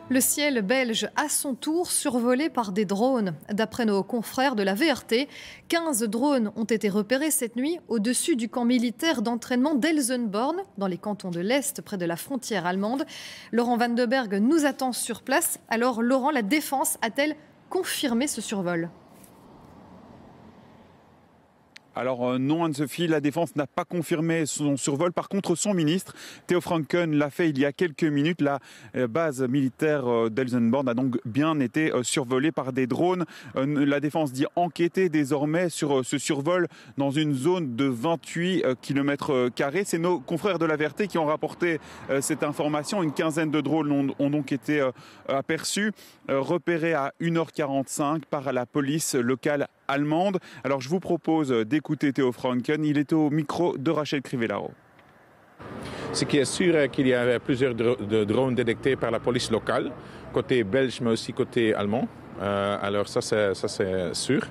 Le ciel belge, à son tour, survolé par des drones. D'après nos confrères de la VRT, 15 drones ont été repérés cette nuit au-dessus du camp militaire d'entraînement d'Elsenborn, dans les cantons de l'Est, près de la frontière allemande. Laurent Van de Berg nous attend sur place. Alors, Laurent, la défense a-t-elle confirmé ce survol ? Alors non, Anne-Sophie, la défense n'a pas confirmé son survol. Par contre, son ministre, Theo Franken, l'a fait il y a quelques minutes. La base militaire d'Elsenborn a donc bien été survolée par des drones. La défense dit enquêter désormais sur ce survol dans une zone de 28 km². C'est nos confrères de la VRT qui ont rapporté cette information. Une quinzaine de drones ont donc été aperçus, repérés à 1h45 par la police locale allemande. Alors je vous propose d'écouter Theo Franken, il est au micro de Rachel Crivellaro. Ce qui est sûr est qu'il y a plusieurs drones détectés par la police locale, côté belge mais aussi côté allemand. Alors ça c'est sûr.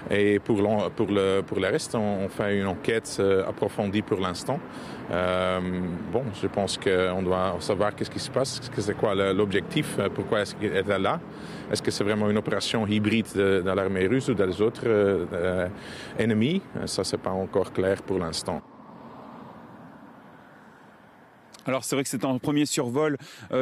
Et pour le reste, on fait une enquête approfondie pour l'instant. Je pense qu'on doit savoir qu'est-ce qui se passe, c'est quoi l'objectif, pourquoi est-ce qu'il est là. Est-ce que c'est vraiment une opération hybride dans l'armée russe ou dans les autres ennemis? Ça, c'est pas encore clair pour l'instant. Alors c'est vrai que c'est un premier survol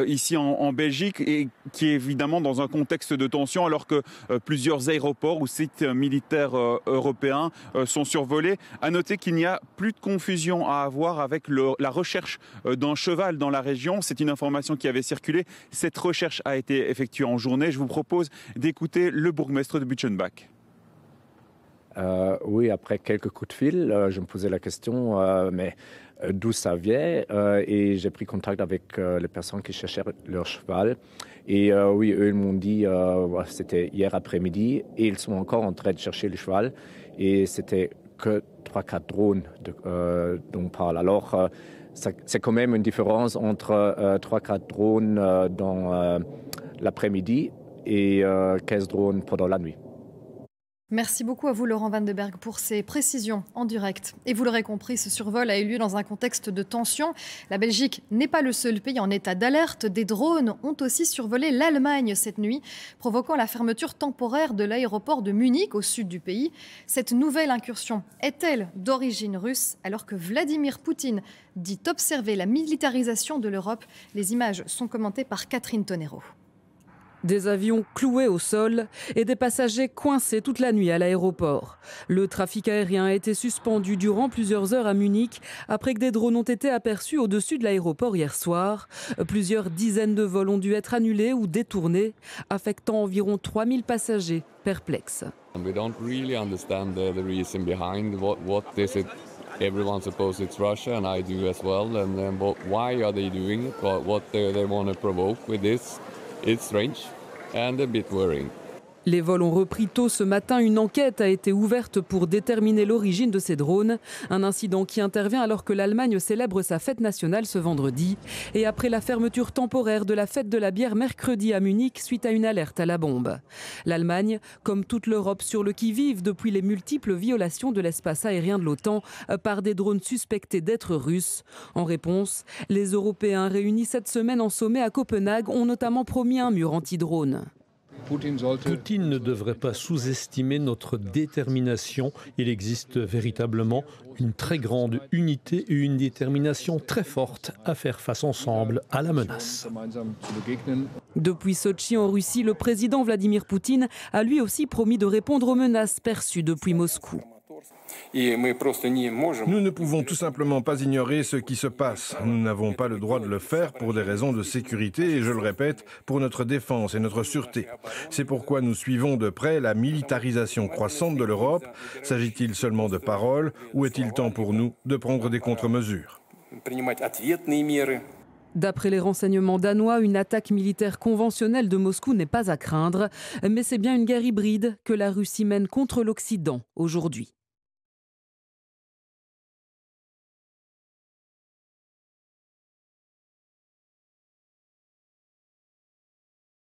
ici en Belgique et qui est évidemment dans un contexte de tension alors que plusieurs aéroports ou sites militaires européens sont survolés. À noter qu'il n'y a plus de confusion à avoir avec la recherche d'un cheval dans la région. C'est une information qui avait circulé. Cette recherche a été effectuée en journée. Je vous propose d'écouter le bourgmestre de Butchenbach. Oui, après quelques coups de fil, je me posais la question, mais d'où ça vient et j'ai pris contact avec les personnes qui cherchaient leur cheval. Et oui, eux, ils m'ont dit, c'était hier après-midi, et ils sont encore en train de chercher le cheval. Et c'était que 3-4 drones dont on parle. Alors, c'est quand même une différence entre 3-4 drones dans l'après-midi et 15 drones pendant la nuit. Merci beaucoup à vous, Laurent Van de Berg, pour ces précisions en direct. Et vous l'aurez compris, ce survol a eu lieu dans un contexte de tension. La Belgique n'est pas le seul pays en état d'alerte. Des drones ont aussi survolé l'Allemagne cette nuit, provoquant la fermeture temporaire de l'aéroport de Munich, au sud du pays. Cette nouvelle incursion est-elle d'origine russe, alors que Vladimir Poutine dit observer la militarisation de l'Europe? Les images sont commentées par Catherine Tonero. Des avions cloués au sol et des passagers coincés toute la nuit à l'aéroport. Le trafic aérien a été suspendu durant plusieurs heures à Munich après que des drones ont été aperçus au-dessus de l'aéroport hier soir. Plusieurs dizaines de vols ont dû être annulés ou détournés, affectant environ 3000 passagers perplexes. We don't really understand the reason behind what is it. Everyone supposes it's Russia, and I do as well. And then, why are they doing it? What they want to provoke with this? It's strange and a bit worrying. Les vols ont repris tôt ce matin. Une enquête a été ouverte pour déterminer l'origine de ces drones. Un incident qui intervient alors que l'Allemagne célèbre sa fête nationale ce vendredi. Et après la fermeture temporaire de la fête de la bière mercredi à Munich suite à une alerte à la bombe. L'Allemagne, comme toute l'Europe, sur le qui-vive depuis les multiples violations de l'espace aérien de l'OTAN par des drones suspectés d'être russes. En réponse, les Européens réunis cette semaine en sommet à Copenhague ont notamment promis un mur anti-drone. Poutine ne devrait pas sous-estimer notre détermination. Il existe véritablement une très grande unité et une détermination très forte à faire face ensemble à la menace. Depuis Sotchi en Russie, le président Vladimir Poutine a lui aussi promis de répondre aux menaces perçues depuis Moscou. Nous ne pouvons tout simplement pas ignorer ce qui se passe. Nous n'avons pas le droit de le faire pour des raisons de sécurité et, je le répète, pour notre défense et notre sûreté. C'est pourquoi nous suivons de près la militarisation croissante de l'Europe. S'agit-il seulement de paroles ou est-il temps pour nous de prendre des contre-mesures ? D'après les renseignements danois, une attaque militaire conventionnelle de Moscou n'est pas à craindre. Mais c'est bien une guerre hybride que la Russie mène contre l'Occident aujourd'hui.